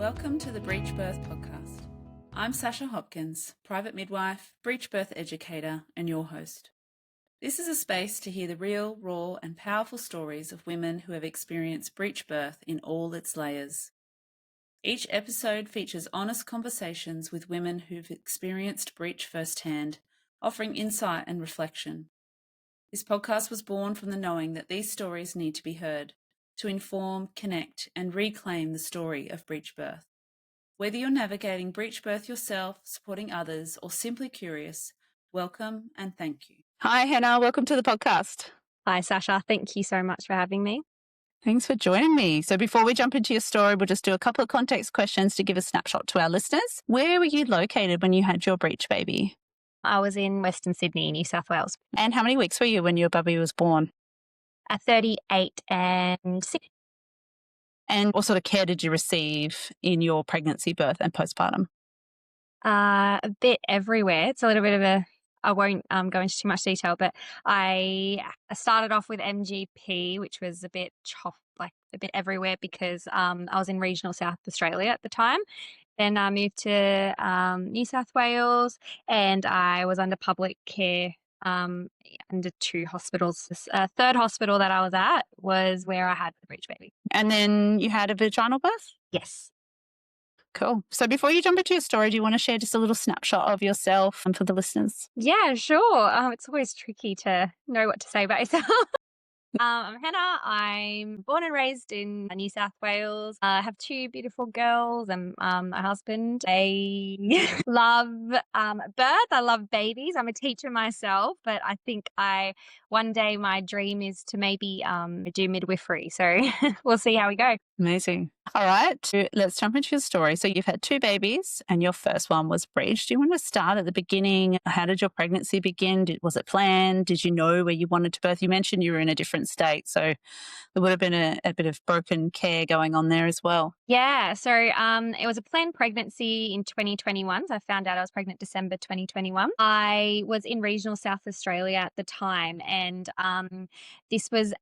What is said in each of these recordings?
Welcome to the Breech Birth Podcast. I'm Sasha Hopkins, private midwife, breech birth educator, and your host. This is a space to hear the real, raw, and powerful stories of women who have experienced breech birth in all its layers. Each episode features honest conversations with women who've experienced breech firsthand, offering insight and reflection. This podcast was born from the knowing that these stories need to be heard, to inform, connect, and reclaim the story of breech birth. Whether you're navigating breech birth yourself, supporting others, or simply curious, welcome and thank you. Hi, Henna. Welcome to the podcast. Hi, Sasha. Thank you so much for having me. Thanks for joining me. So before we jump into your story, we'll just do a couple of context questions to give a snapshot to our listeners. Where were you located when you had your breech baby? I was in Western Sydney, New South Wales. And how many weeks were you when your baby was born? 38 and 6. And what sort of care did you receive in your pregnancy, birth, and postpartum? A bit everywhere. It's a little bit of I won't go into too much detail, but I started off with MGP, which was a bit a bit everywhere because I was in regional South Australia at the time. Then I moved to New South Wales and I was under public care under 2 hospitals. The third hospital that I was at was where I had the breech baby. And then you had a vaginal birth? Yes. Cool. So before you jump into your story, do you want to share just a little snapshot of yourself and for the listeners? Yeah, sure. It's always tricky to know what to say about yourself. I'm Henna. I'm born and raised in New South Wales. I have 2 beautiful girls and my husband. I love birth. I love babies. I'm a teacher myself, but I think one day my dream is to maybe do midwifery. So we'll see how we go. Amazing. All right, let's jump into your story. So you've had 2 babies and your first one was breech. Do you want to start at the beginning? How did your pregnancy begin? Was it planned? Did you know where you wanted to birth? You mentioned you were in a different state, so there would have been a bit of broken care going on there as well. Yeah, so it was a planned pregnancy in 2021. So I found out I was pregnant December 2021. I was in regional South Australia at the time, and this was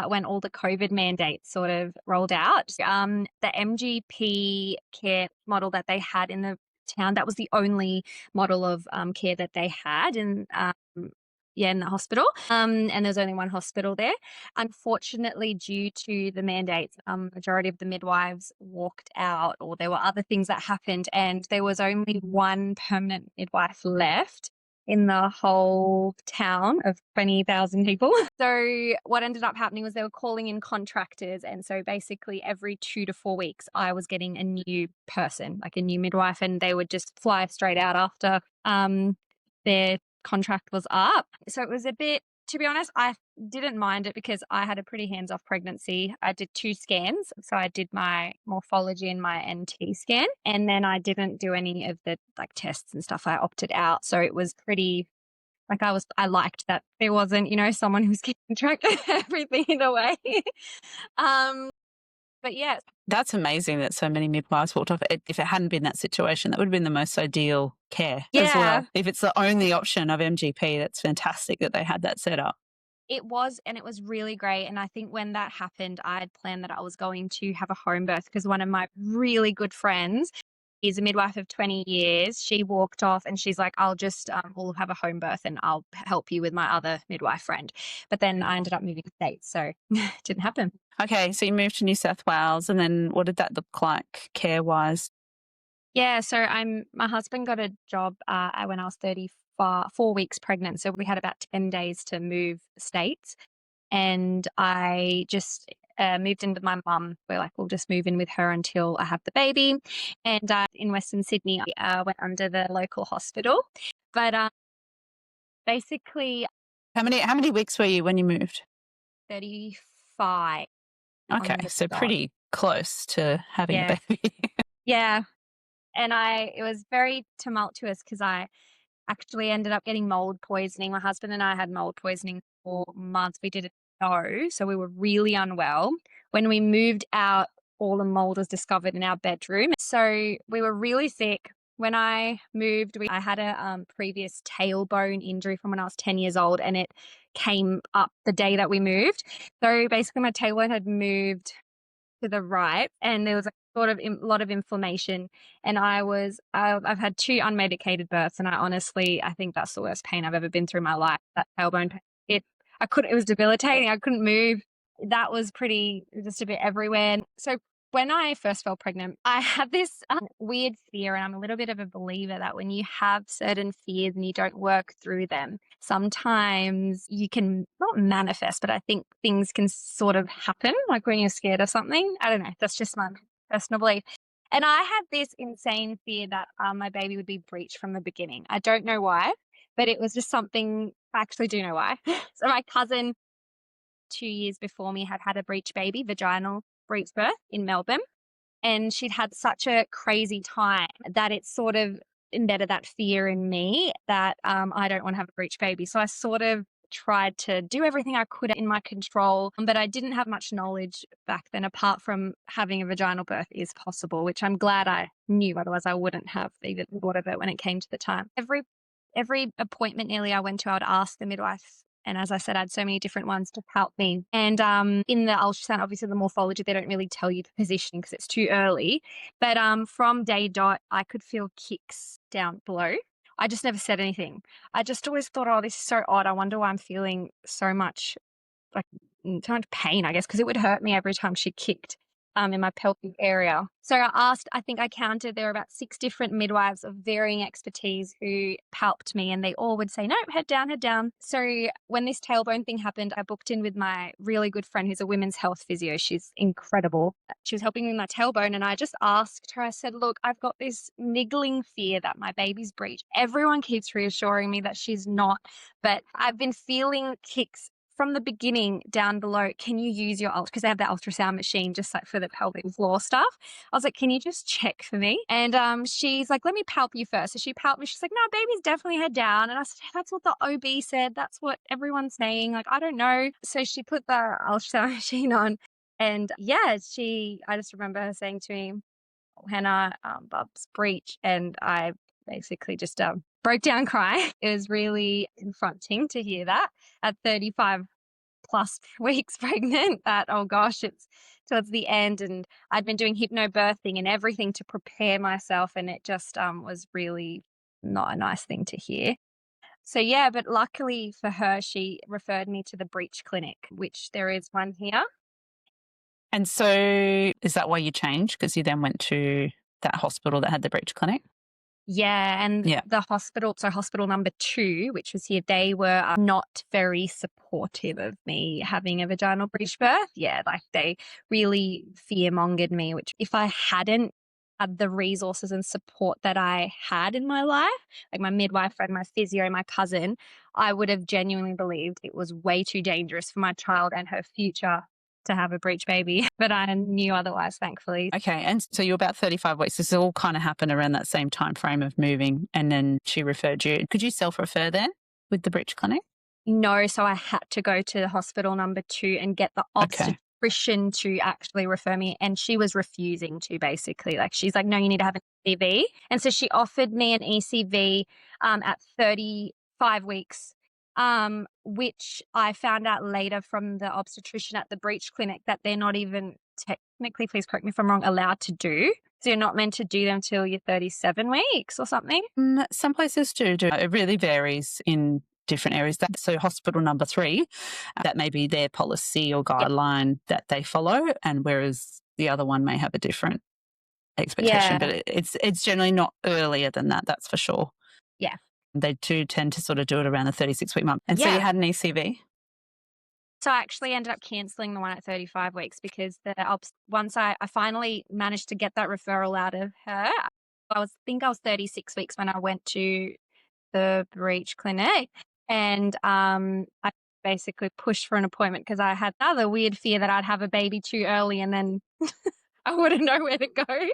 when all the COVID mandates sort of rolled out. The MGP care model that they had in the town, that was the only model of care that they had in the hospital. And there's only one hospital there. Unfortunately, due to the mandates, majority of the midwives walked out, or there were other things that happened, and there was only one permanent midwife left in the whole town of 20,000 people. So what ended up happening was they were calling in contractors. And so basically every 2 to 4 weeks, I was getting a new person, like a new midwife, and they would just fly straight out after their contract was up. So it was a bit, to be honest, I didn't mind it because I had a pretty hands-off pregnancy. I did 2 scans. So I did my morphology and my NT scan, and then I didn't do any of the tests and stuff. I opted out. So it was pretty, I liked that there wasn't, someone who's keeping track of everything in a way. But yeah. That's amazing that so many midwives walked off. If it hadn't been that situation, that would have been the most ideal care as well. If it's the only option of MGP, that's fantastic that they had that set up. It was, and it was really great. And I think when that happened, I had planned that I was going to have a home birth because one of my really good friends is a midwife of 20 years. She walked off and she's like, I'll just, we'll have a home birth and I'll help you with my other midwife friend. But then I ended up moving to States, so it didn't happen. Okay, so you moved to New South Wales, and then what did that look like care-wise? Yeah, so my husband got a job when I was 4 weeks pregnant. So we had about 10 days to move states. And I just moved in with my mum. We're like, we'll just move in with her until I have the baby. And in Western Sydney, I went under the local hospital. But basically... How many weeks were you when you moved? 35. Okay, so pretty close to having a baby. Yeah. And it was very tumultuous because I actually ended up getting mold poisoning. My husband and I had mold poisoning for months. We didn't know, so we were really unwell. When we moved out, all the mold was discovered in our bedroom. So we were really sick. When I moved, I had a previous tailbone injury from when I was 10 years old, and it came up the day that we moved. So basically my tailbone had moved to the right, and there was a sort of a lot of inflammation. And I've had 2 unmedicated births, and I think that's the worst pain I've ever been through in my life. That tailbone pain. It was debilitating. I couldn't move. That was just a bit everywhere. So when I first fell pregnant, I had this weird fear, and I'm a little bit of a believer that when you have certain fears and you don't work through them, sometimes you can not manifest, but I think things can sort of happen, like when you're scared of something. I don't know. That's just my personal belief. And I had this insane fear that my baby would be breech from the beginning. I don't know why, but it was just something. I actually do know why. So my cousin, 2 years before me, had a breech baby, vaginal breech birth in Melbourne. And she'd had such a crazy time that it sort of embedded that fear in me that I don't want to have a breech baby. So I sort of tried to do everything I could in my control, but I didn't have much knowledge back then apart from having a vaginal birth is possible, which I'm glad I knew. Otherwise I wouldn't have even thought of it when it came to the time. Every appointment nearly I went to, I would ask the midwife. And as I said, I had so many different ones to help me. And in the ultrasound, obviously the morphology, they don't really tell you the positioning because it's too early. But from day dot, I could feel kicks down below. I just never said anything. I just always thought, oh, this is so odd. I wonder why I'm feeling so much pain, I guess, because it would hurt me every time she kicked in my pelvic area. So I think I counted, there were about 6 different midwives of varying expertise who helped me, and they all would say, no, head down, head down. So when this tailbone thing happened, I booked in with my really good friend who's a women's health physio. She's incredible. She was helping me with my tailbone, and I just asked her, I said, look, I've got this niggling fear that my baby's breech. Everyone keeps reassuring me that she's not, but I've been feeling kicks from the beginning down below. Can you use your because they have the ultrasound machine just like for the pelvic floor stuff. I was like, can you just check for me? And she's like, let me palp you first. So she palped me. She's like, no, baby's definitely head down. And I said, that's what the OB said. That's what everyone's saying. Like, I don't know. So she put the ultrasound machine on, and I just remember her saying to me, Henna, Bub's breech. And I basically just broke down crying. It was really confronting to hear that at 35 plus weeks pregnant, that, oh gosh, it's towards the end. And I'd been doing hypnobirthing and everything to prepare myself. And it just was really not a nice thing to hear. So but luckily for her, she referred me to the Breech clinic, which there is one here. And so is that why you changed? Because you then went to that hospital that had the Breech clinic? Yeah, and the hospital, so hospital number 2, which was here, they were not very supportive of me having a vaginal breech birth. Yeah, like they really fear-mongered me, which if I hadn't had the resources and support that I had in my life, like my midwife friend, my physio, my cousin, I would have genuinely believed it was way too dangerous for my child and her future to have a breech baby, but I knew otherwise, thankfully. Okay, and so you're about 35 weeks. This all kind of happened around that same time frame of moving, and then she referred you. Could you self-refer then with the Breech clinic? No, so I had to go to hospital number 2 and get the obstetrician to actually refer me, and she was refusing to, basically. Like, she's like, no, you need to have an ECV. And so she offered me an ECV at 35 weeks. Which I found out later from the obstetrician at the Breech clinic that they're not even technically, please correct me if I'm wrong, allowed to do. So you're not meant to do them till you're 37 weeks or something? Some places do. It really varies in different areas. So hospital number 3, that may be their policy or guideline that they follow, and whereas the other one may have a different expectation. But it's generally not earlier than that, that's for sure. Yeah. They do tend to sort of do it around the 36-week mark. And so you had an ECV? So I actually ended up cancelling the one at 35 weeks because once I finally managed to get that referral out of her, I was 36 weeks when I went to the Breech clinic, and I basically pushed for an appointment because I had another weird fear that I'd have a baby too early and then I wouldn't know where to go.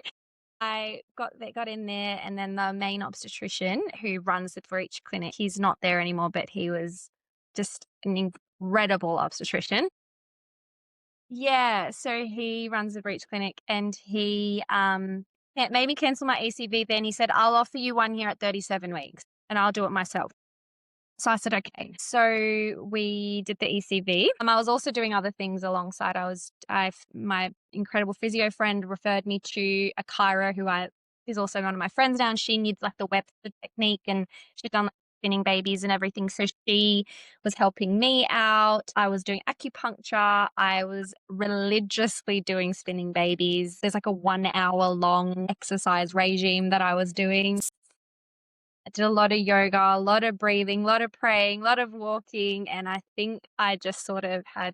They got in there, and then the main obstetrician who runs the Breech clinic, he's not there anymore, but he was just an incredible obstetrician. Yeah, so he runs the Breech clinic, and he made me cancel my ECV. Then he said, I'll offer you one here at 37 weeks and I'll do it myself. So I said, okay. So we did the ECV. I was also doing other things alongside. My incredible physio friend referred me to a chiro who is also one of my friends now, and she needs like the Webster technique, and she'd done like spinning babies and everything. So she was helping me out. I was doing acupuncture. I was religiously doing spinning babies. There's like a 1 hour long exercise regime that I was doing. I did a lot of yoga, a lot of breathing, a lot of praying, a lot of walking. And I think I just sort of I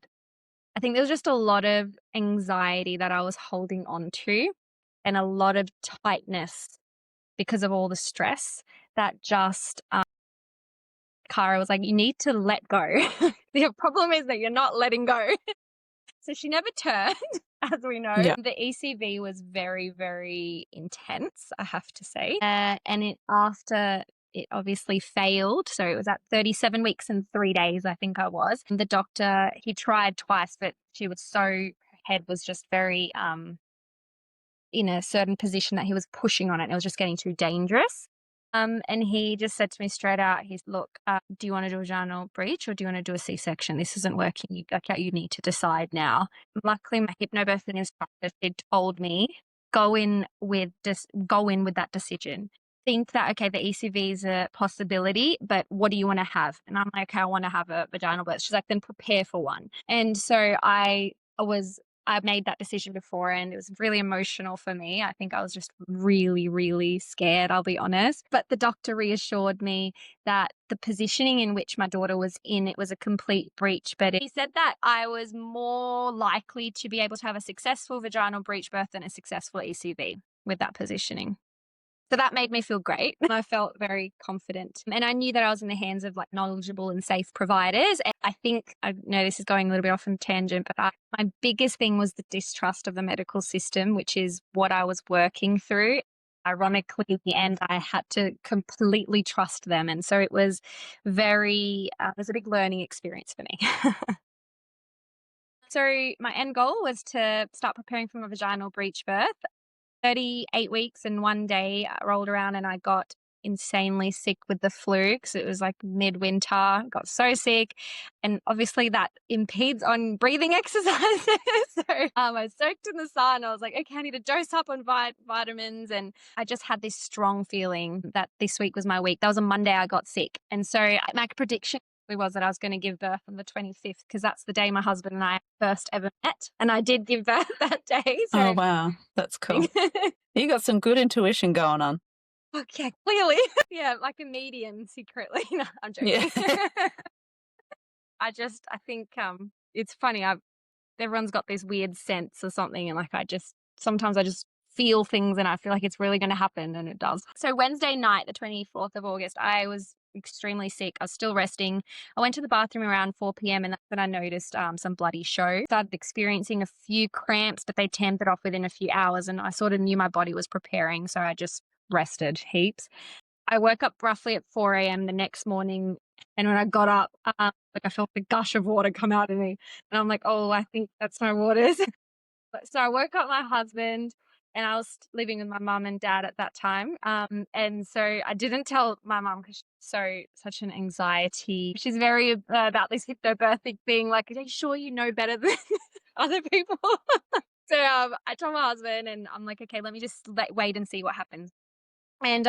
think there was just a lot of anxiety that I was holding on to and a lot of tightness because of all the stress that just, Cara was like, you need to let go. The problem is that you're not letting go. So she never turned, as we know. Yeah. The ECV was very, very intense, I have to say. And after it obviously failed, so it was at 37 weeks and 3 days, I think I was. And the doctor, he tried twice, but her head was just very in a certain position that he was pushing on it. And it was just getting too dangerous. And he just said to me straight out, look, do you want to do a vaginal breech or do you want to do a C-section? This isn't working. You need to decide now. Luckily, my hypnobirthing instructor had told me, go in with that decision. Think that, okay, the ECV is a possibility, but what do you want to have? And I'm like, okay, I want to have a vaginal birth. She's like, then prepare for one. And so I made that decision before, and it was really emotional for me. I think I was just really, really scared, I'll be honest. But the doctor reassured me that the positioning in which my daughter was in, it was a complete breech. But he said that I was more likely to be able to have a successful vaginal breech birth than a successful ECV with that positioning. So that made me feel great. I felt very confident. And I knew that I was in the hands of like knowledgeable and safe providers. And I think, I know this is going a little bit off on tangent, but my biggest thing was the distrust of the medical system, which is what I was working through. Ironically, in the end, I had to completely trust them. And so it was it was a big learning experience for me. So my end goal was to start preparing for my vaginal breech birth. 38 weeks and 1 day I rolled around and I got insanely sick with the flu because it was like midwinter. Got so sick, and obviously that impedes on breathing exercises. So I was soaked in the sun. I was like, okay, I need to dose up on vitamins, and I just had this strong feeling that this week was my week. That was a Monday I got sick, and so my prediction was that I was going to give birth on the 25th because that's the day my husband and I first ever met, and I did give birth that day. So. Oh, wow. That's cool. You got some good intuition going on. Okay, clearly. Yeah, like a medium secretly. No, I'm joking. Yeah. I think it's funny. Everyone's got this weird sense or something, and like sometimes I just feel things and I feel like it's really going to happen, and it does. So Wednesday night, the 24th of August, I was extremely sick. I was still resting. I went to the bathroom around 4 p.m. and that's when I noticed some bloody show. Started experiencing a few cramps, but they tamped it off within a few hours, and I sort of knew my body was preparing, so I just rested heaps. I woke up roughly at 4 a.m. the next morning, and when I got up, like I felt the gush of water come out of me, and I'm like, oh, I think that's my waters. So I woke up my husband, and I was living with my mum and dad at that time. And so I didn't tell my mum because she's such an anxiety. She's very about this hypnobirthing thing. Like, are you sure you know better than other people? So I told my husband, and I'm like, okay, let me just wait and see what happens. And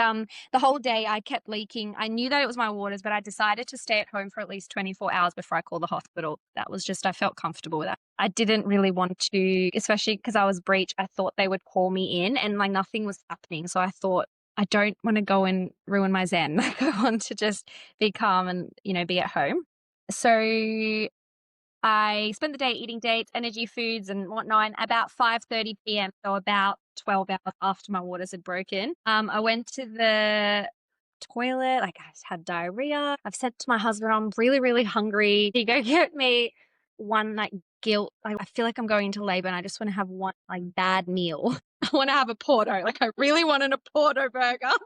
the whole day I kept leaking. I knew that it was my waters, but I decided to stay at home for at least 24 hours before I called the hospital. That was just, I felt comfortable with that. I didn't really want to, especially because I was breech, I thought they would call me in and like nothing was happening. So I thought, I don't want to go and ruin my zen. Like, I want to just be calm and, be at home. So I spent the day eating dates, energy foods and whatnot. And about 5:30 p.m., so about 12 hours after my waters had broken, I went to the toilet. Like, I just had diarrhea. I've said to my husband, I'm really, really hungry. Can you go get me one like guilt? Like, I feel like I'm going into labor and I just want to have one like bad meal. I want to have a Porto. Like, I really wanted a Porto burger.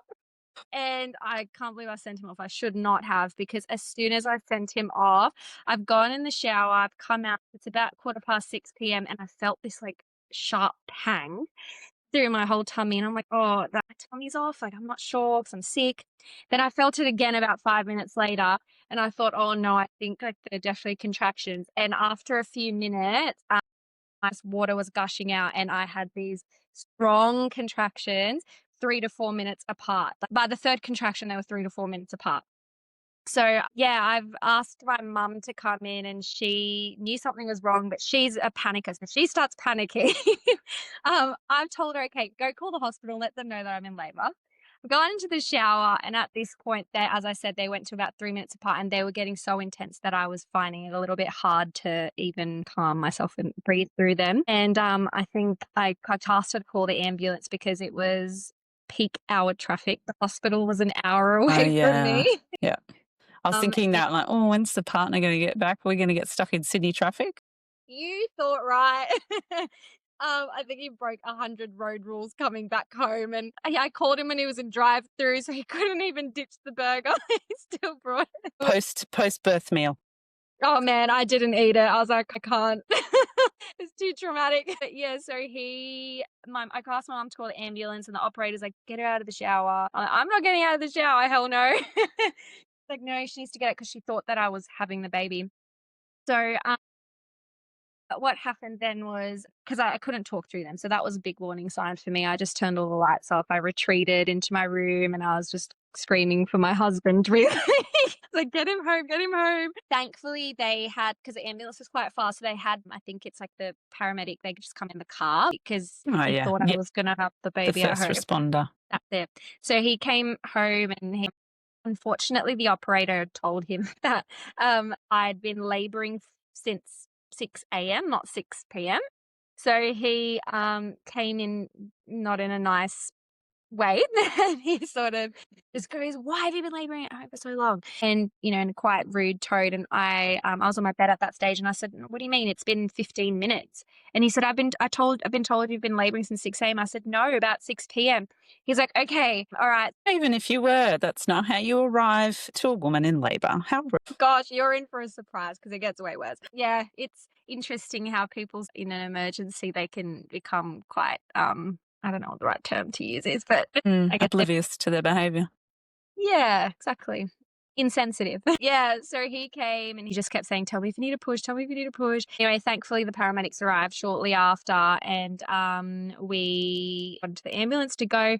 And I can't believe I sent him off. I should not have, because as soon as I sent him off, I've gone in the shower, I've come out, it's about 6:15 p.m. and I felt this like sharp pang. through my whole tummy, and I'm like, oh, my tummy's off. Like, I'm not sure because I'm sick. Then I felt it again about 5 minutes later, and I thought, oh no, I think like they're definitely contractions. And after a few minutes, water was gushing out, and I had these strong contractions 3 to 4 minutes apart. By the third contraction, they were 3 to 4 minutes apart. So, yeah, I've asked my mum to come in, and she knew something was wrong, but she's a panicker. So she starts panicking. I've told her, okay, go call the hospital, let them know that I'm in labor. I've gone into the shower, and at this point, as I said, they went to about 3 minutes apart, and they were getting so intense that I was finding it a little bit hard to even calm myself and breathe through them. And I think I asked her to call the ambulance because it was peak hour traffic. The hospital was an hour away from me. Yeah. I was thinking that, like, oh, when's the partner going to get back? Are we going to get stuck in Sydney traffic? You thought right. I think he broke 100 road rules coming back home, and I called him when he was in drive-through, so he couldn't even ditch the burger. He still brought it. Post birth meal. Oh man, I didn't eat it. I was like, I can't. It's too traumatic. But yeah, so I asked my mum to call the ambulance, and the operator's like, get her out of the shower. I'm not getting out of the shower. Hell no. Like, no, she needs to get it because she thought that I was having the baby. So what happened then was, because I couldn't talk through them, so that was a big warning sign for me. I just turned all the lights off. I retreated into my room, and I was just screaming for my husband, really. Like, get him home, get him home. Thankfully, they had, because the ambulance was quite fast, so they had, I think it's like the paramedic, they could just come in the car because he thought I was going to have the baby the at home. first responder. That's it. So he came home, and unfortunately, the operator told him that I'd been labouring since 6 a.m., not 6 p.m. So he came in not in a nice way. He sort of just goes, why have you been labouring at home for so long? And, in a quite rude tone. And I was on my bed at that stage, and I said, what do you mean? It's been 15 minutes. And he said, I've been told you've been labouring since 6 a.m. I said, no, about 6 p.m. He's like, okay, all right. Even if you were, that's not how you arrive to a woman in labour. How rude. Gosh, you're in for a surprise because it gets way worse. Yeah, it's interesting how people in an emergency, they can become quite, I don't know what the right term to use is, but I guess oblivious to their behaviour. Yeah, exactly. Insensitive. Yeah, so he came and he just kept saying, tell me if you need a push, tell me if you need a push. Anyway, thankfully the paramedics arrived shortly after, and we got into the ambulance to go.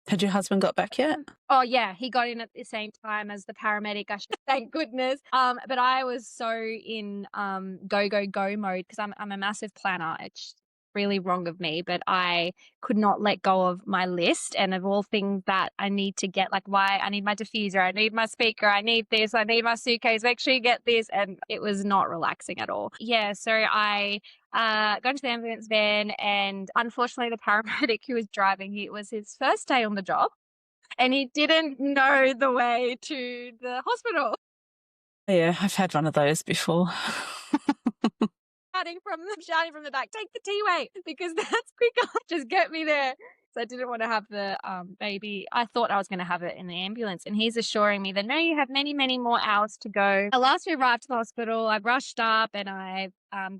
Had your husband got back yet? Oh yeah, he got in at the same time as the paramedic. Thank goodness. But I was so in go mode because I'm a massive planner. It's really wrong of me, but I could not let go of my list, and of all things that I need to get, like, why I need my diffuser, I need my speaker, I need this, I need my suitcase, make sure you get this, and it was not relaxing at all. Yeah, so I got into the ambulance van, and unfortunately the paramedic who was driving, it was his first day on the job, and he didn't know the way to the hospital. Yeah, I've had one of those before. Shouting from the back, take the T-way because that's quicker. Just get me there. So I didn't want to have the baby. I thought I was going to have it in the ambulance, and he's assuring me that no, you have many, many more hours to go. Last we arrived to the hospital, I rushed up and I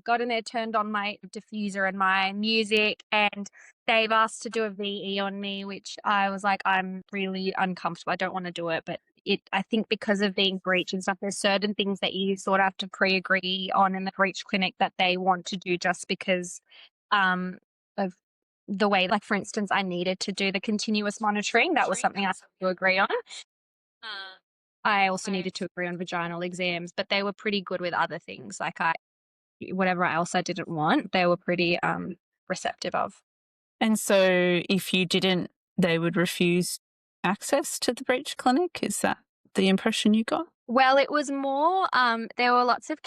got in there, turned on my diffuser and my music, and they've asked to do a VE on me, which I was like, I'm really uncomfortable. I don't want to do it, but I think because of being breech and stuff, there's certain things that you sort of have to pre-agree on in the breech clinic that they want to do just because of the way, like, for instance, I needed to do the continuous monitoring. That was something I had to agree on. I also needed to agree on vaginal exams, but they were pretty good with other things. Like whatever else I didn't want, they were pretty receptive of. And so if you didn't, they would refuse access to the breech clinic? Is that the impression you got? Well, it was more, there were lots of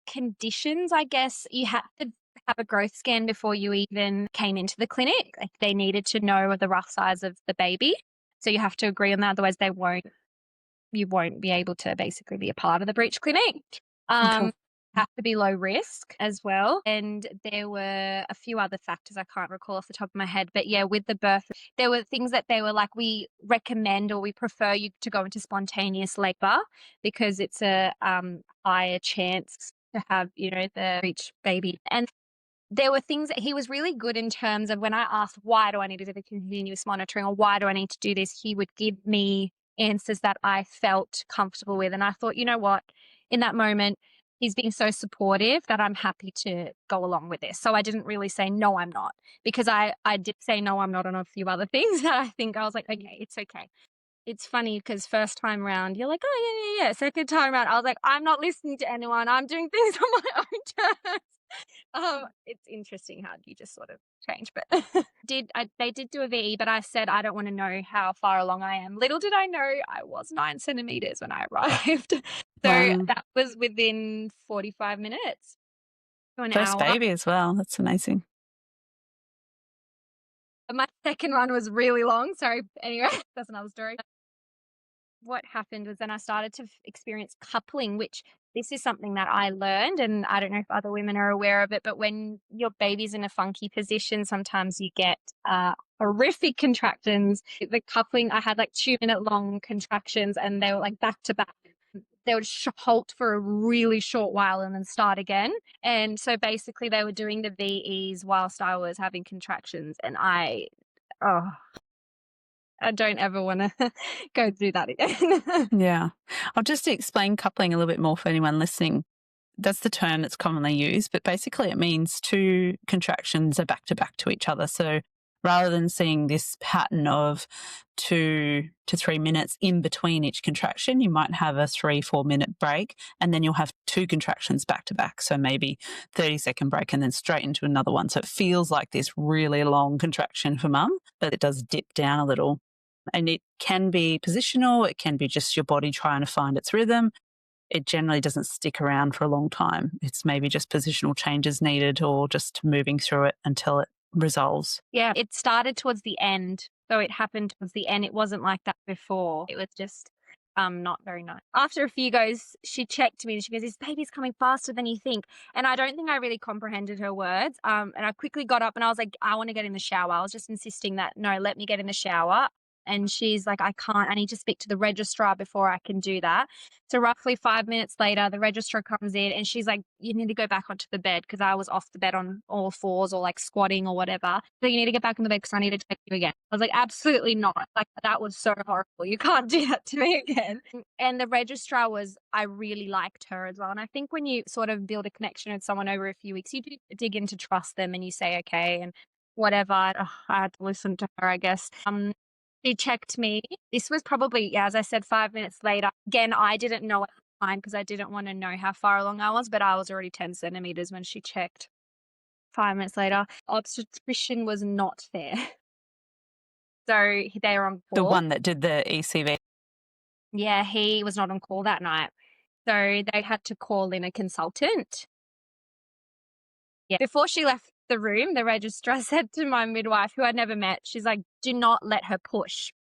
conditions, I guess. You had to have a growth scan before you even came into the clinic. Like, they needed to know the rough size of the baby. So you have to agree on that. Otherwise, you won't be able to basically be a part of the breech clinic. Cool. Have to be low risk as well. And there were a few other factors I can't recall off the top of my head. But yeah, with the birth, there were things that they were like, we recommend or we prefer you to go into spontaneous labour because it's a higher chance to have, the breech baby. And there were things that he was really good in terms of when I asked, why do I need to do the continuous monitoring or why do I need to do this? He would give me answers that I felt comfortable with. And I thought, you know what, in that moment, he's being so supportive that I'm happy to go along with this. So I didn't really say, no, I'm not, because I did say, no, I'm not on a few other things that I think I was like, okay, it's okay. It's funny because first time round, you're like, oh, yeah. Second time round, I was like, I'm not listening to anyone. I'm doing things on my own terms. It's interesting how you just sort of change, but they did do a VE, but I said I don't want to know how far along I am. Little did I know I was 9 centimeters when I arrived. So Wow. that was within 45 minutes to an First hour. baby as well. That's amazing. My second one was really long. Sorry. Anyway, that's another story. What happened was then I started to experience coupling, which this is something that I learned, and I don't know if other women are aware of it, but when your baby's in a funky position, sometimes you get horrific contractions. The coupling, I had like 2-minute long contractions and they were like back to back. They would halt for a really short while and then start again. And so basically they were doing the VEs whilst I was having contractions, and I don't ever want to go through that again. Yeah. I'll just explain coupling a little bit more for anyone listening. That's the term that's commonly used, but basically it means 2 contractions are back to each other. So rather than seeing this pattern of 2 to 3 minutes in between each contraction, you might have a 3-4 minute break, and then you'll have 2 contractions back to back. So maybe 30-second break and then straight into another one. So it feels like this really long contraction for mum, but it does dip down a little. And it can be positional, it can be just your body trying to find its rhythm. It generally doesn't stick around for a long time. It's maybe just positional changes needed or just moving through it until it resolves. Yeah, it started towards the end. So it happened towards the end. It wasn't like that before. It was just not very nice. After a few goes, she checked me and she goes, this baby's coming faster than you think. And I don't think I really comprehended her words. And I quickly got up and I was like, I want to get in the shower. I was just insisting that, no, let me get in the shower. And she's like, I need to speak to the registrar before I can do that. So roughly 5 minutes later, the registrar comes in and she's like, you need to go back onto the bed, because I was off the bed on all fours or like squatting or whatever. So you need to get back on the bed because I need to check you again. I was like, absolutely not. Like, that was so horrible. You can't do that to me again. And the registrar I really liked her as well. And I think when you sort of build a connection with someone over a few weeks, you do dig into trust them and you say, okay, and whatever. I had to listen to her, I guess. She checked me. This was probably, as I said, 5 minutes later. Again, I didn't know at the time because I didn't want to know how far along I was, but I was already 10 centimeters when she checked. 5 minutes later, obstetrician was not there. So they were on call. The one that did the ECV. Yeah, he was not on call that night. So they had to call in a consultant. Yeah. Before she left the room, the registrar said to my midwife, who I'd never met, she's like, do not let her push.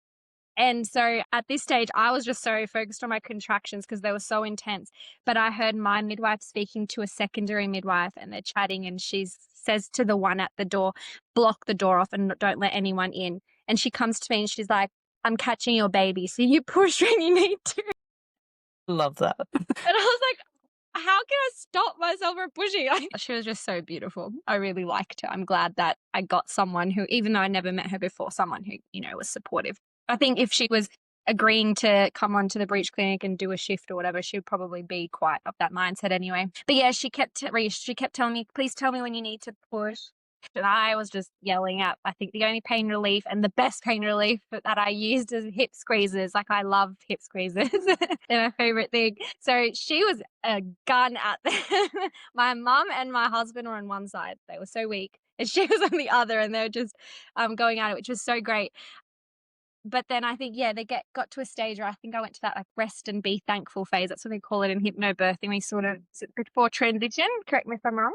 And so at this stage, I was just so focused on my contractions because they were so intense. But I heard my midwife speaking to a secondary midwife and they're chatting, and she says to the one at the door, block the door off and don't let anyone in. And she comes to me and she's like, I'm catching your baby, so you push when you need to. Love that. And I was like, how can I stop myself from pushing? She was just so beautiful. I really liked her. I'm glad that I got someone who, even though I never met her before, someone who, was supportive. I think if she was agreeing to come onto the Breech clinic and do a shift or whatever, she would probably be quite of that mindset anyway. But yeah, she kept telling me, please tell me when you need to push. And I was just yelling at, I think the only pain relief and the best pain relief that I used is hip squeezers. Like, I love hip squeezers. They're my favorite thing. So she was a gun at them. My mum and my husband were on one side. They were so weak. And she was on the other, and they were just going at it, which was so great. But then I think, they got to a stage where I think I went to that like rest and be thankful phase. That's what they call it in hypnobirthing. We sort of, before transition, correct me if I'm wrong.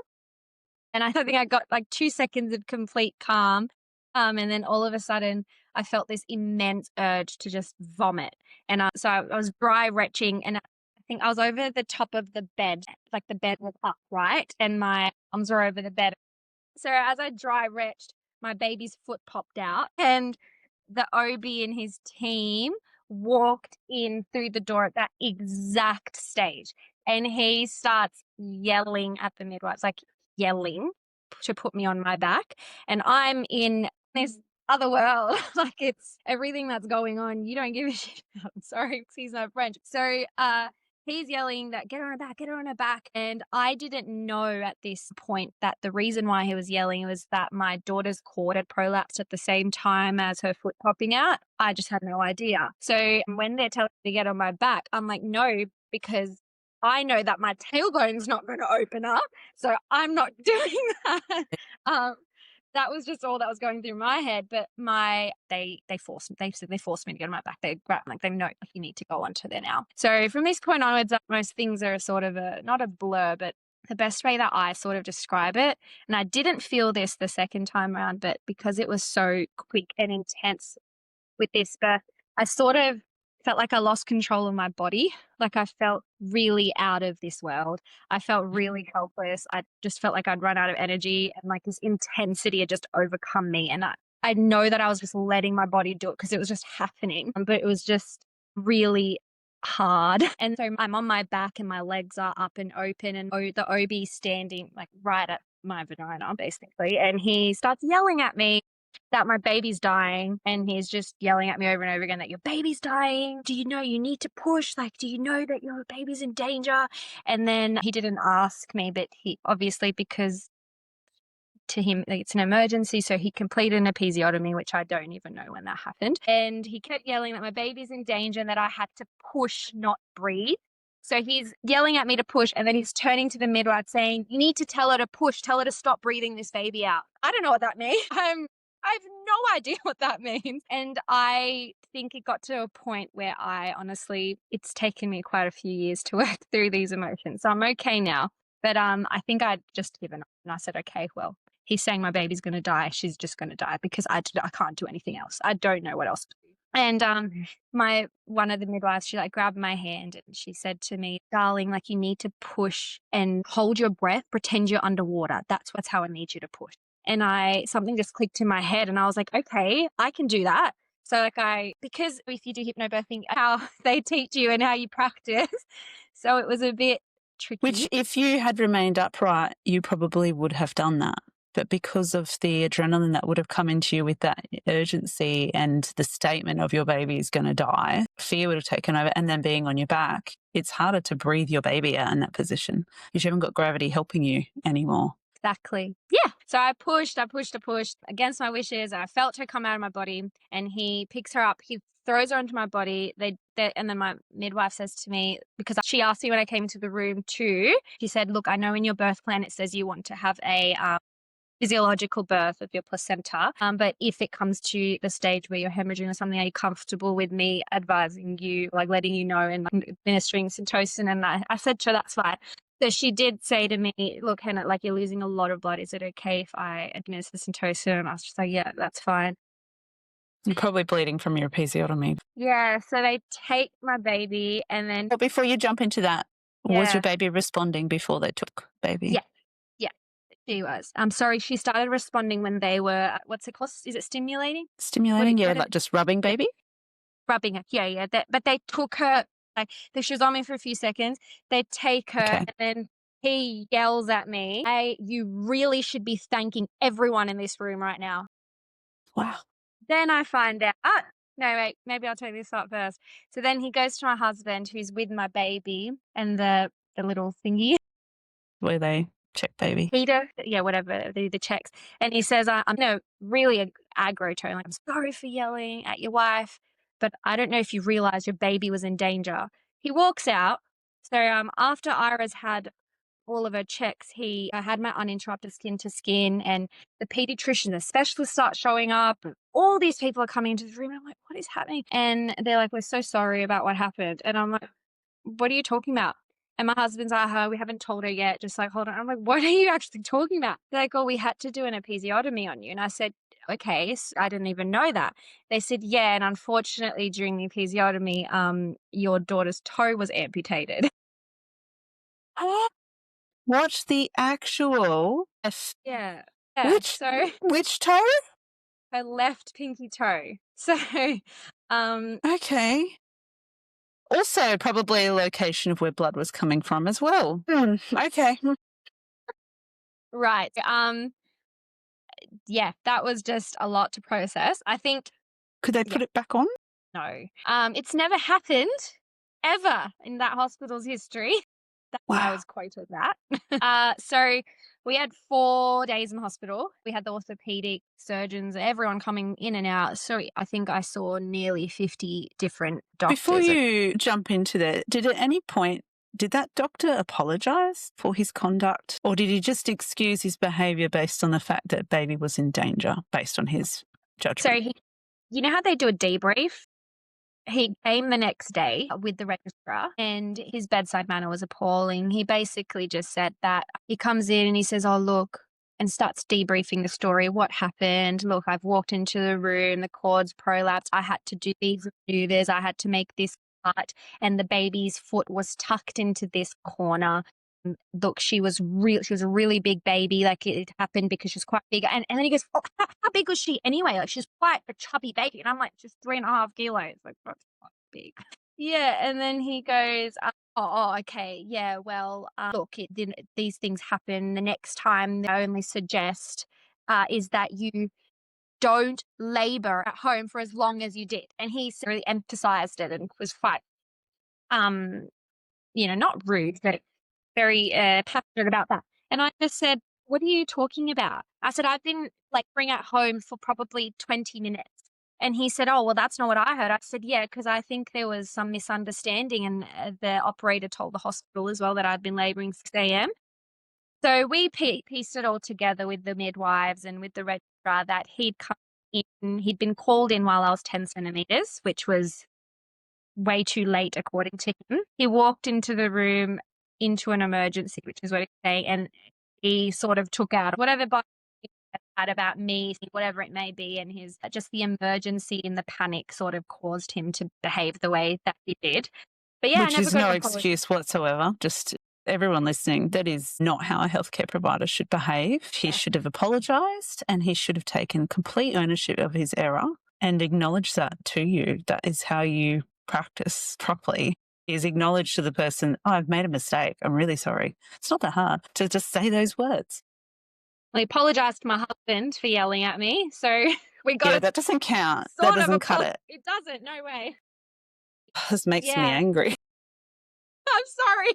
And I think I got like 2 seconds of complete calm. And then all of a sudden I felt this immense urge to just vomit. And so I was dry retching, and I think I was over the top of the bed, like the bed was upright and my arms were over the bed. So as I dry retched, my baby's foot popped out, and the OB and his team walked in through the door at that exact stage. And he starts yelling at the midwives, like yelling, to put me on my back. And I'm in this other world. Like, it's everything that's going on. You don't give a shit about. Sorry, excuse my French. So, he's yelling that get her on her back, get her on her back. And I didn't know at this point that the reason why he was yelling was that my daughter's cord had prolapsed at the same time as her foot popping out. I just had no idea. So when they're telling me to get on my back, I'm like, no, because I know that my tailbone's not going to open up. So I'm not doing that. That was just all that was going through my head. But they forced me to get on my back. They grabbed, like, they know, like, you need to go onto there now. So from this point onwards, most things are sort of not a blur, but the best way that I sort of describe it, and I didn't feel this the second time around, but because it was so quick and intense with this birth, I sort of felt like I lost control of my body. Like, I felt really out of this world. I felt really helpless. I just felt like I'd run out of energy, and like this intensity had just overcome me. And I know that I was just letting my body do it because it was just happening, but it was just really hard. And so I'm on my back and my legs are up and open, and the OB's standing like right at my vagina, basically. And he starts yelling at me that my baby's dying, and he's just yelling at me over and over again that your baby's dying. Do you know you need to push? Like, do you know that your baby's in danger? And then he didn't ask me, but he obviously, because to him it's an emergency, so he completed an episiotomy, which I don't even know when that happened. And he kept yelling that my baby's in danger and that I had to push, not breathe. So he's yelling at me to push, and then he's turning to the midwife saying, you need to tell her to push, tell her to stop breathing this baby out. I don't know what that means. I have no idea what that means. And I think it got to a point where it's taken me quite a few years to work through these emotions. So I'm okay now. But I think I'd just given up, and I said, okay, well, he's saying my baby's going to die. She's just going to die because I can't do anything else. I don't know what else to do. And one of the midwives, she like grabbed my hand and she said to me, darling, like, you need to push and hold your breath, pretend you're underwater. That's how I need you to push. And something just clicked in my head, and I was like, okay, I can do that. So like because if you do hypnobirthing, how they teach you and how you practice. So it was a bit tricky. Which, if you had remained upright, you probably would have done that. But because of the adrenaline that would have come into you with that urgency and the statement of your baby is going to die, fear would have taken over. And then being on your back, it's harder to breathe your baby out in that position because you haven't got gravity helping you anymore. Exactly. Yeah. So I pushed against my wishes. I felt her come out of my body, and he picks her up. He throws her onto my body. And then my midwife says to me, because she asked me when I came into the room too, she said, look, I know in your birth plan it says you want to have a physiological birth of your placenta. But if it comes to the stage where you're hemorrhaging or something, are you comfortable with me advising you, like letting you know and administering Syntocin? And I said to her, that's fine. So she did say to me, look, Henna, like, you're losing a lot of blood. Is it okay if I administer Syntocin? And I was just like, yeah, that's fine. You're probably bleeding from your episiotomy. Yeah. So they take my baby, and then. But before you jump into that, was your baby responding before they took baby? Yeah. She was. I'm sorry. She started responding when they were, what's it called? Is it stimulating? Stimulating, yeah, like just rubbing baby? Rubbing her, yeah. But they took her, like, she was on me for a few seconds. They take her, Okay. and then he yells at me, hey, you really should be thanking everyone in this room right now. Wow. Then I find out, no, wait, maybe I'll take this up first. So then he goes to my husband, who's with my baby, and the little thingy. Where they check baby. Peter, yeah, whatever, the checks. And he says, I'm really aggro tone, like, I'm sorry for yelling at your wife, but I don't know if you realize your baby was in danger. He walks out. So after Ira's had all of her checks, he had my uninterrupted skin to skin, and the pediatrician, the specialists start showing up, and all these people are coming into the room. And I'm like, what is happening? And they're like, we're so sorry about what happened. And I'm like, what are you talking about? And my husband's like, we haven't told her yet. Just like, hold on. I'm like, what are you actually talking about? They're like, oh, we had to do an episiotomy on you. And I said, okay, so I didn't even know that. They said, yeah. And unfortunately, during the episiotomy, your daughter's toe was amputated. What the actual? Yeah. Which toe? Her left pinky toe. So, okay. Also, probably a location of where blood was coming from as well. Okay. Right. yeah, that was just a lot to process. I think Could they put it back on? no. It's never happened ever in that hospital's history. That's why I Wow. was quoted that. So we had 4 days in hospital. We had the orthopedic surgeons, everyone coming in and out. So I think I saw nearly 50 different doctors. Before you jump into that, did at any point, did that doctor apologise for his conduct, or did he just excuse his behaviour based on the fact that baby was in danger, based on his judgment? So you know how they do a debrief? He came the next day with the registrar and his bedside manner was appalling. He basically just said that he comes in and he says, oh, look, and starts debriefing the story. What happened? Look, I've walked into the room, the cords prolapsed. I had to do these maneuvers. I had to make this cut and the baby's foot was tucked into this corner. Look, she was a really big baby. Like it happened because she was quite big. And then he goes, oh, how big was she anyway? Like she's quite a chubby baby. And I'm like, just 3.5 kilos. Like that's quite big. Yeah. And then he goes, okay. Yeah. Well, look, these things happen. The next time I only suggest is that you don't labor at home for as long as you did. And he really emphasized it and was quite, not rude, but very passionate about that. And I just said, what are you talking about? I said, I've been bring at home for probably 20 minutes. And he said, oh, well, that's not what I heard. I said, yeah, because I think there was some misunderstanding. And the operator told the hospital as well that I'd been laboring 6 a.m. So we pieced it all together with the midwives and with the registrar that he'd come in. He'd been called in while I was 10 centimeters, which was way too late according to him. He walked into the room into an emergency, which is what he say, and he sort of took out whatever he had about me, whatever it may be, and his just the emergency and the panic sort of caused him to behave the way that he did. But yeah, which is no excuse whatsoever. Just everyone listening, that is not how a healthcare provider should behave. He should have apologised and he should have taken complete ownership of his error and acknowledged that to you. That is how you practice properly, is acknowledge to the person, oh, I've made a mistake. I'm really sorry. It's not that hard to just say those words. I apologised to my husband for yelling at me. So we got that doesn't count. That doesn't cut it. It doesn't. No way. This makes me angry. I'm sorry.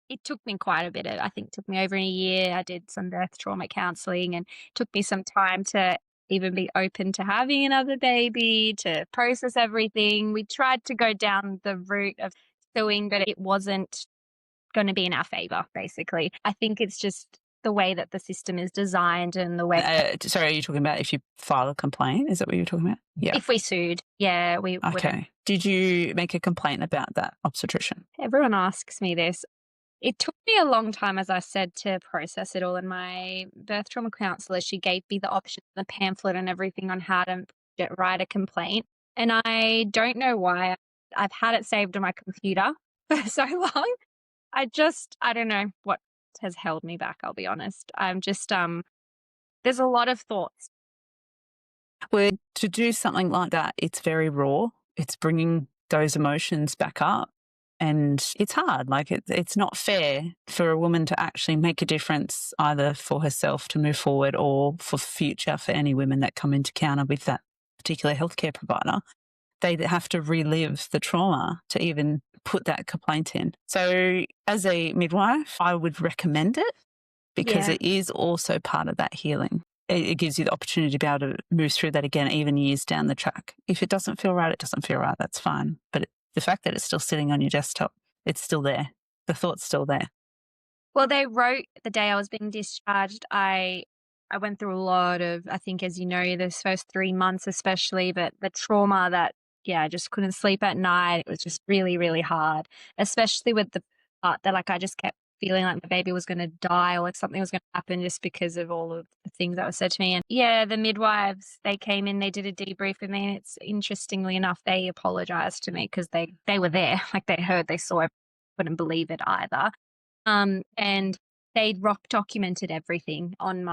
It took me quite a bit I think it took me over a year. I did some birth trauma counselling and it took me some time to even be open to having another baby, to process everything. We tried to go down the route of suing, but it wasn't going to be in our favour, basically. I think it's just the way that the system is designed and the way... sorry, are you talking about if you file a complaint? Is that what you're talking about? Yeah. If we sued, yeah. Okay. Did you make a complaint about that obstetrician? Everyone asks me this. It took me a long time, as I said, to process it all. And my birth trauma counsellor, she gave me the option, the pamphlet and everything on how to write a complaint. And I don't know why. I've had it saved on my computer for so long. I don't know what has held me back, I'll be honest. I'm just, there's a lot of thoughts. Well, to do something like that, it's very raw. It's bringing those emotions back up. And it's hard. It's not fair for a woman to actually make a difference either for herself to move forward or for future for any women that come into encounter with that particular healthcare provider. They have to relive the trauma to even put that complaint in. So as a midwife, I would recommend it because it is also part of that healing. It gives you the opportunity to be able to move through that again, even years down the track. If it doesn't feel right, it doesn't feel right. That's fine. But the fact that it's still sitting on your desktop, it's still there. The thought's still there. Well, they wrote the day I was being discharged. I went through a lot of, I think, as you know, those first 3 months especially, but the trauma that, I just couldn't sleep at night. It was just really, really hard, especially with the part that I just kept feeling like my baby was going to die or something was going to happen just because of all of the things that were said to me. And the midwives, they came in, they did a debrief with me, and it's interestingly enough, they apologized to me because they were there, they heard, they saw, I couldn't believe it either. And they documented everything on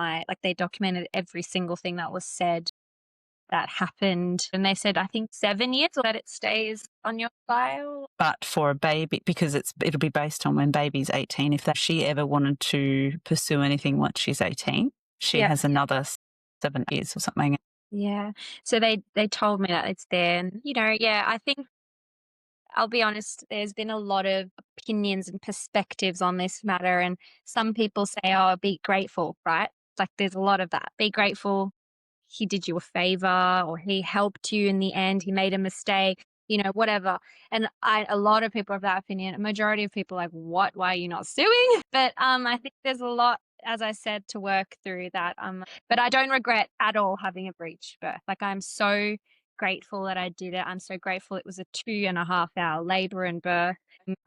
they documented every single thing that was said. that happened. And they said, I think 7 years that it stays on your file. But for a baby, because it'll be based on when baby's 18, if she ever wanted to pursue anything once she's 18, she has another 7 years or something. Yeah. So they told me that it's there. And, I think I'll be honest, there's been a lot of opinions and perspectives on this matter. And some people say, oh, be grateful, right? Like there's a lot of that. Be grateful he did you a favor or he helped you in the end. He made a mistake, whatever. And a lot of people have that opinion. A majority of people are like, what? Why are you not suing? But I think there's a lot, as I said, to work through that. But I don't regret at all having a breech birth. Like I'm so grateful that I did it. I'm so grateful it was a 2.5-hour labor and birth.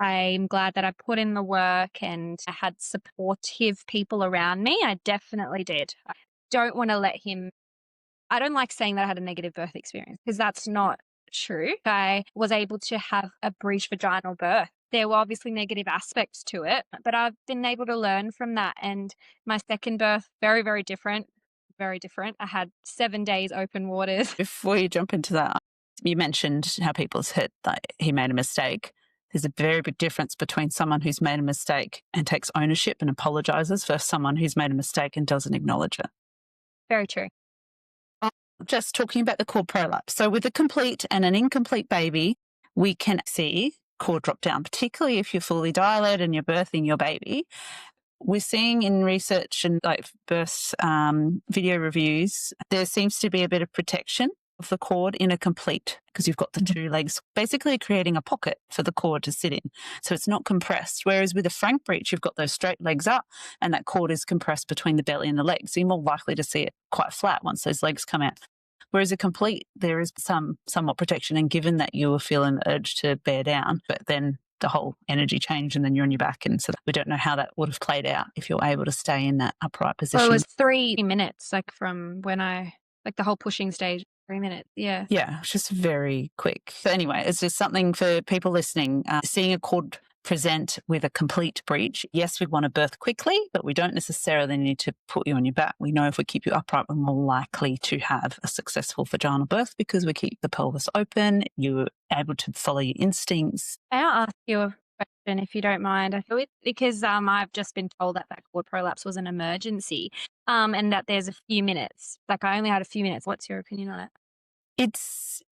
I'm glad that I put in the work and I had supportive people around me. I definitely did. I don't want to let him. I don't like saying that I had a negative birth experience because that's not true. I was able to have a breech vaginal birth. There were obviously negative aspects to it, but I've been able to learn from that. And my second birth, very, very different. Very different. I had 7 days open waters. Before you jump into that, you mentioned how people said that he made a mistake. There's a very big difference between someone who's made a mistake and takes ownership and apologizes versus someone who's made a mistake and doesn't acknowledge it. Very true. Just talking about the cord prolapse. So with a complete and an incomplete baby, we can see cord drop down, particularly if you're fully dilated and you're birthing your baby. We're seeing in research and like birth video reviews, there seems to be a bit of protection of the cord in a complete because you've got the two legs basically creating a pocket for the cord to sit in. So it's not compressed. Whereas with a frank breech, you've got those straight legs up and that cord is compressed between the belly and the legs. So you're more likely to see it quite flat once those legs come out. Whereas a complete, there is somewhat protection. And given that you were feeling the urge to bear down, but then the whole energy changed and then you're on your back. And so we don't know how that would have played out if you're able to stay in that upright position. Well, it was 3 minutes, like from when the whole pushing stage, 3 minutes. Yeah. Yeah, it's just very quick. So anyway, it's just something for people listening, seeing a cord present with a complete breech. Yes, we want to birth quickly, but we don't necessarily need to put you on your back. We know if we keep you upright, we're more likely to have a successful vaginal birth because we keep the pelvis open. You're able to follow your instincts. I'll ask you a question if you don't mind. I feel it because I've just been told that cord prolapse was an emergency, and that there's a few minutes. Like I only had a few minutes. What's your opinion on it?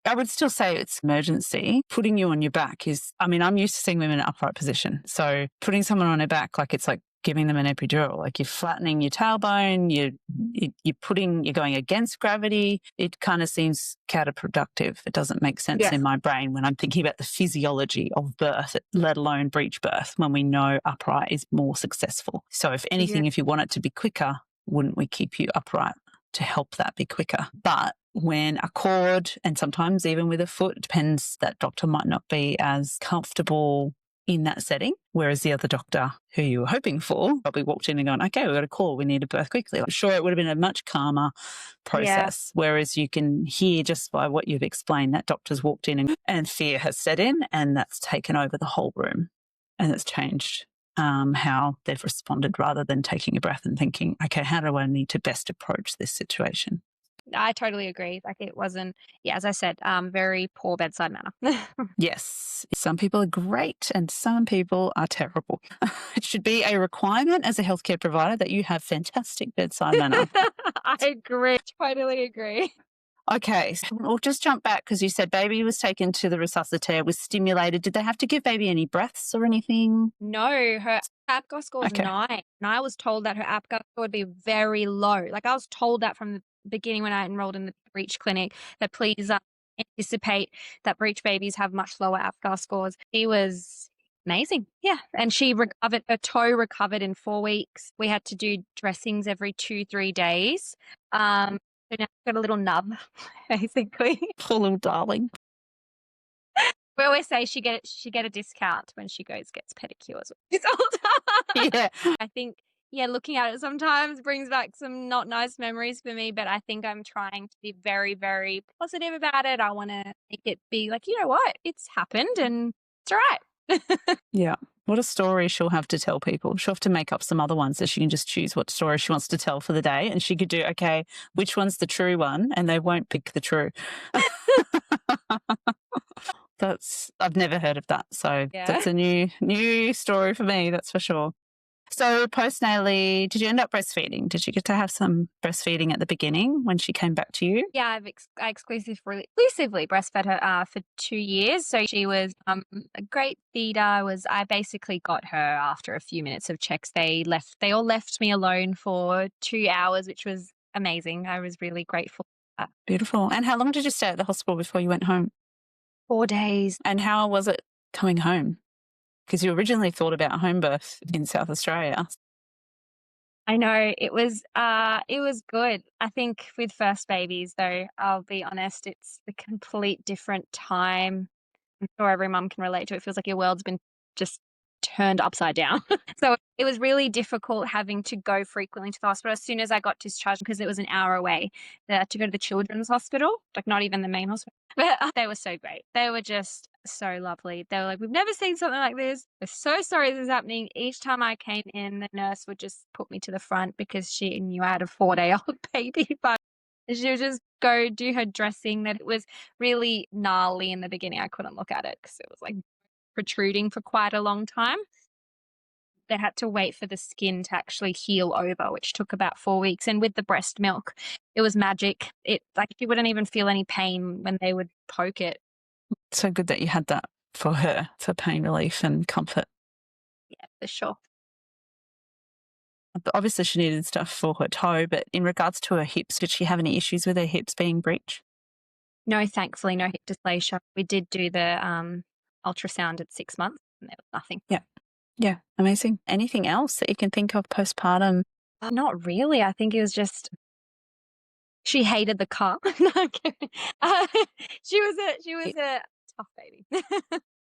I would still say it's emergency. Putting you on your back I'm used to seeing women in an upright position. So putting someone on their back, like it's like giving them an epidural, like you're flattening your tailbone, you're going against gravity. It kind of seems counterproductive. It doesn't make sense in my brain when I'm thinking about the physiology of birth, let alone breech birth, when we know upright is more successful. So if anything, if you want it to be quicker, wouldn't we keep you upright to help that be quicker? But when a cord, and sometimes even with a foot, it depends, that doctor might not be as comfortable in that setting, whereas the other doctor who you were hoping for probably walked in and gone, okay, we've got a call, we need to birth quickly. I'm sure it would have been a much calmer process, whereas you can hear just by what you've explained that doctor's walked in and fear has set in and that's taken over the whole room and it's changed how they've responded rather than taking a breath and thinking, okay, how do I need to best approach this situation? I totally agree. Like it wasn't, as I said, very poor bedside manner. Yes. Some people are great and some people are terrible. It should be a requirement as a healthcare provider that you have fantastic bedside manner. I agree. Totally agree. Okay, so we'll just jump back because you said baby was taken to the resuscitator, was stimulated. Did they have to give baby any breaths or anything? No, her APGAR score was 9. And I was told that her APGAR score would be very low. Like I was told that from the beginning when I enrolled in the breech clinic that please anticipate that breech babies have much lower APGAR scores. She was amazing. Yeah. And she recovered, her toe recovered in 4 weeks. We had to do dressings every 2-3 days. So now she's got a little nub, basically. Poor little darling. We always say she get a discount when she gets pedicures. It's older. Yeah. I think, looking at it sometimes brings back some not nice memories for me, but I think I'm trying to be very, very positive about it. I want to make it be like, you know what? It's happened and it's all right. Yeah. What a story she'll have to tell people. She'll have to make up some other ones so she can just choose what story she wants to tell for the day. And she could do, okay, which one's the true one? And they won't pick the true. I've never heard of that. So that's a new story for me, that's for sure. So postnatally, did you end up breastfeeding? Did you get to have some breastfeeding at the beginning when she came back to you? Yeah, I exclusively breastfed her for 2 years. So she was a great feeder. I basically got her after a few minutes of checks. They all left me alone for 2 hours, which was amazing. I was really grateful for that. Beautiful. And how long did you stay at the hospital before you went home? 4 days. And how was it coming home? Because you originally thought about home birth in South Australia. I know it was good. I think with first babies, though, I'll be honest, it's a complete different time. I'm sure every mum can relate to it. It feels like your world's been just turned upside down. So it was really difficult having to go frequently to the hospital. As soon as I got discharged, because it was an hour away, to go to the children's hospital, like not even the main hospital. But they were so great. They were just so lovely. They were like, we've never seen something like this. We're so sorry this is happening. Each time I came in, the nurse would just put me to the front because she knew I had a 4-day-old baby. But she would just go do her dressing. That it was really gnarly in the beginning. I couldn't look at it because it was like protruding for quite a long time. They had to wait for the skin to actually heal over, which took about 4 weeks. And with the breast milk, it was magic. It like you wouldn't even feel any pain when they would poke it. So good that you had that for her, for pain relief and comfort. Yeah, for sure. But obviously she needed stuff for her toe, but in regards to her hips, did she have any issues with her hips being breech? No, thankfully, no hip dysplasia. We did do the ultrasound at 6 months and there was nothing. Yeah, amazing. Anything else that you can think of postpartum? Not really. I think it was just she hated the car. No, I'm kidding. She was a tough baby.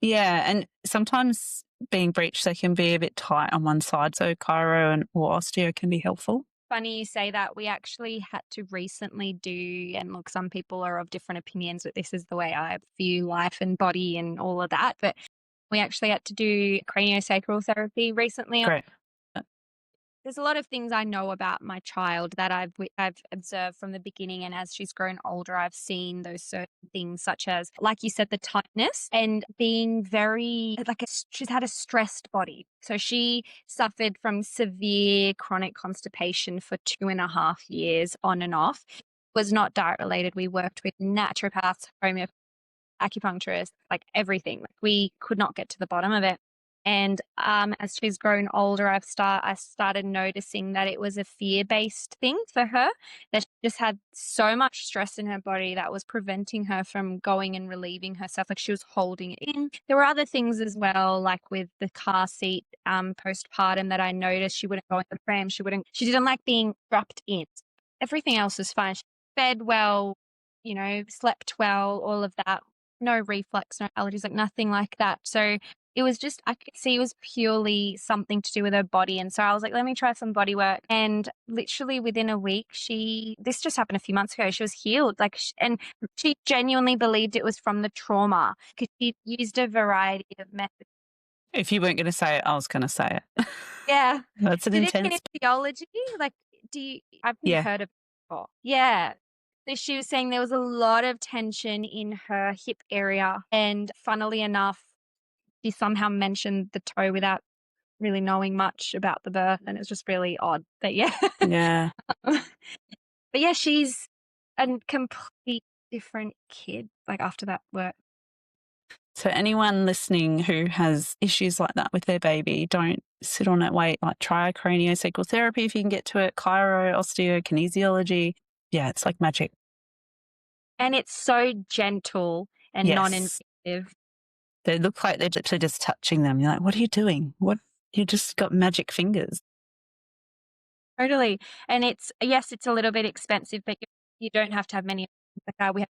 Yeah, and sometimes being breech, they can be a bit tight on one side, so chiro or osteo can be helpful. Funny you say that. We actually had to recently do, and look, some people are of different opinions, but this is the way I view life and body and all of that. But we actually had to do craniosacral therapy recently. Great. There's a lot of things I know about my child that I've observed from the beginning, and as she's grown older, I've seen those certain things, such as, like you said, the tightness and being very she's had a stressed body. So she suffered from severe chronic constipation for 2.5 years on and off. It was not diet related. We worked with naturopaths, homeopaths, acupuncturists, like everything. Like we could not get to the bottom of it. And as she's grown older, I started noticing that it was a fear-based thing for her, that she just had so much stress in her body that was preventing her from going and relieving herself. Like she was holding it in. There were other things as well, like with the car seat postpartum, that I noticed she wouldn't go in the pram. She didn't like being strapped in. Everything else was fine. She fed well, slept well, all of that. No reflux, no allergies, like nothing like that. So it was just, I could see it was purely something to do with her body. And so I was like, let me try some body work. And literally within a week, this just happened a few months ago, she was healed. And she genuinely believed it was from the trauma because she used a variety of methods. If you weren't going to say it, I was going to say it. Yeah. That's an intense. Kinesiology? I've heard of it before. Yeah. So she was saying there was a lot of tension in her hip area. And funnily enough, she somehow mentioned the toe without really knowing much about the birth, and it's just really odd. But yeah. Yeah. But yeah, she's a complete different kid, like after that work. So anyone listening who has issues like that with their baby, don't sit on it, wait. Like try craniosacral therapy if you can get to it, chiro, osteo, kinesiology. Yeah, it's like magic. And it's so gentle and non-invasive. They look like they're literally just touching them. You're like, what are you doing? You just got magic fingers. Totally. And it's a little bit expensive, but you don't have to have many. Like we have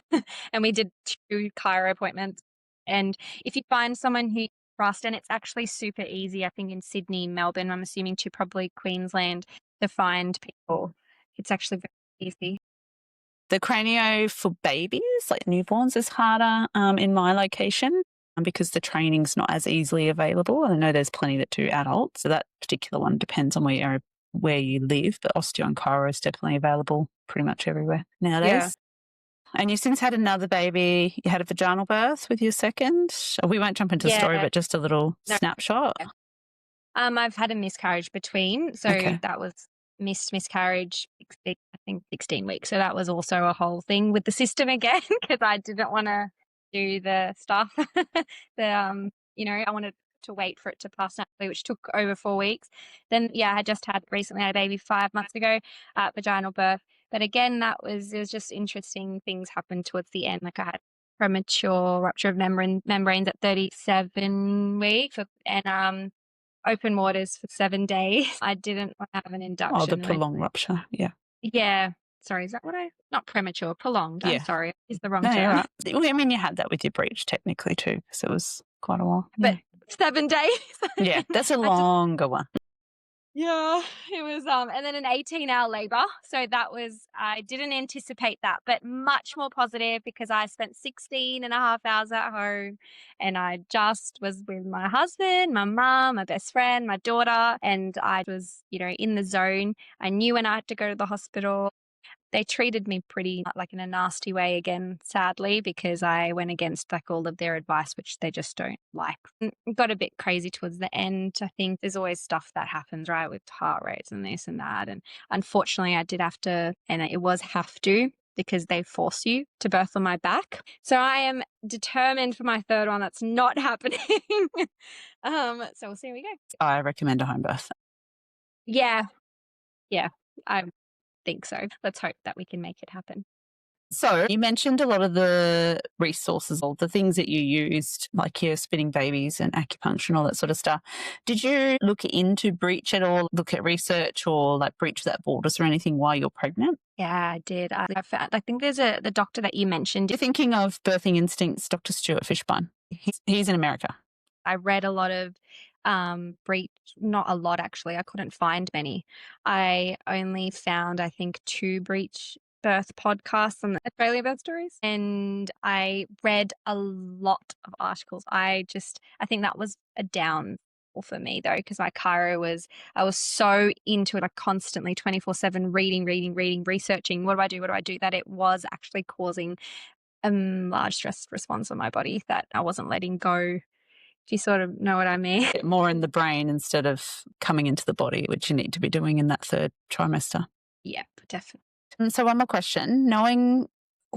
one. And we did 2 chiro appointments. And if you find someone who you trust, and it's actually super easy, I think in Sydney, Melbourne, I'm assuming to probably Queensland, to find people. It's actually very easy. The cranio for babies, like newborns, is harder in my location. because the training's not as easily available. I know there's plenty that do adults, so that particular one depends on where you live, but osteo and chiro is definitely available pretty much everywhere nowadays. Yeah. And you've since had another baby. You had a vaginal birth with your second. We won't jump into the story, but just a little snapshot. I've had a miscarriage between, so that was miscarriage, I think 16 weeks. So that was also a whole thing with the system again, because I didn't want to do the stuff. I wanted to wait for it to pass naturally, which took over 4 weeks. Then, I had just recently had a baby 5 months ago, vaginal birth. But again, it was just interesting things happened towards the end. Like I had premature rupture of membranes at 37 weeks, and open waters for 7 days. I didn't have an induction. Oh, the prolonged rupture. Yeah. Yeah. Sorry, is that not premature, prolonged. Yeah. I'm sorry. Is the wrong No, term. you're right. Well, I mean, you had that with your breech technically too, so it was quite a while. But 7 days. Yeah, that's a longer one. Yeah, it was, and then an 18-hour labor. So I didn't anticipate that, but much more positive because I spent 16 and a half hours at home, and I just was with my husband, my mum, my best friend, my daughter, and I was, in the zone. I knew when I had to go to the hospital. They treated me pretty like in a nasty way again, sadly, because I went against like all of their advice, which they just don't like. It got a bit crazy towards the end. I think there's always stuff that happens, right, with heart rates and this and that. And unfortunately, I did have to, and it was have to, because they force you to birth on my back. So I am determined for my third one that's not happening. So we'll see how we go. I recommend a home birth. Yeah. I think so. Let's hope that we can make it happen. So you mentioned a lot of the resources, all the things that you used, like your spinning babies and acupuncture and all that sort of stuff. Did you look into Breech at all, look at research or like Breech Without Borders or anything while you're pregnant? Yeah, I did. I think there's the doctor that you mentioned. You're thinking of Birthing Instincts, Dr. Stuart Fishbein. He's in America. I read a lot of Breech, not a lot actually. I couldn't find many. I only found, I think, 2 Breech birth podcasts on the Australian Birth Stories, and I read a lot of articles. I think that was a down for me though, because my chiro I was so into it, like constantly 24/7 reading, researching. What do I do? That it was actually causing a large stress response on my body that I wasn't letting go. Do you sort of know what I mean? More in the brain instead of coming into the body, which you need to be doing in that 3rd trimester. Yeah, definitely. And so one more question, knowing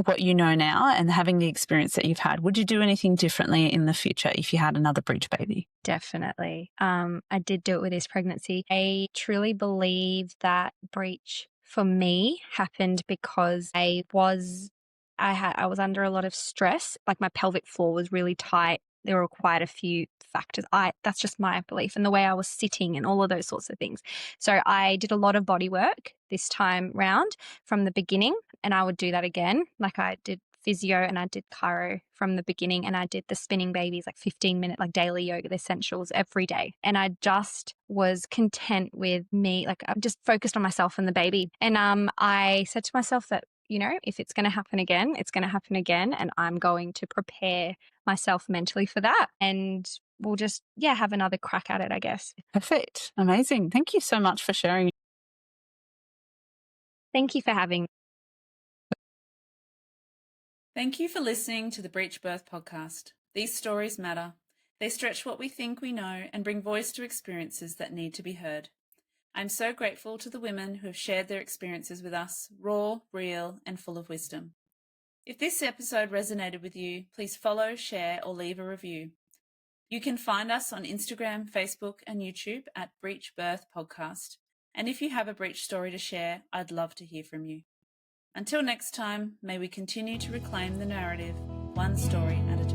what you know now and having the experience that you've had, would you do anything differently in the future if you had another breech baby? Definitely. I did do it with this pregnancy. I truly believe that breech for me happened because I was under a lot of stress. Like my pelvic floor was really tight. There were quite a few factors. That's just my belief, and the way I was sitting and all of those sorts of things. So I did a lot of body work this time round from the beginning, and I would do that again. Like I did physio and I did chiro from the beginning, and I did the spinning babies, like 15-minute, like daily yoga, the essentials every day. And I just was content with me. Like I just focused on myself and the baby. And I said to myself that, if it's going to happen again, it's going to happen again. And I'm going to prepare myself mentally for that. And we'll just, have another crack at it, I guess. Perfect. Amazing. Thank you so much for sharing. Thank you for having me. Thank you for listening to the Breech Birth podcast. These stories matter. They stretch what we think we know and bring voice to experiences that need to be heard. I'm so grateful to the women who have shared their experiences with us, raw, real, and full of wisdom. If this episode resonated with you, please follow, share, or leave a review. You can find us on Instagram, Facebook, and YouTube at Breech Birth Podcast. And if you have a breech story to share, I'd love to hear from you. Until next time, may we continue to reclaim the narrative, one story at a time.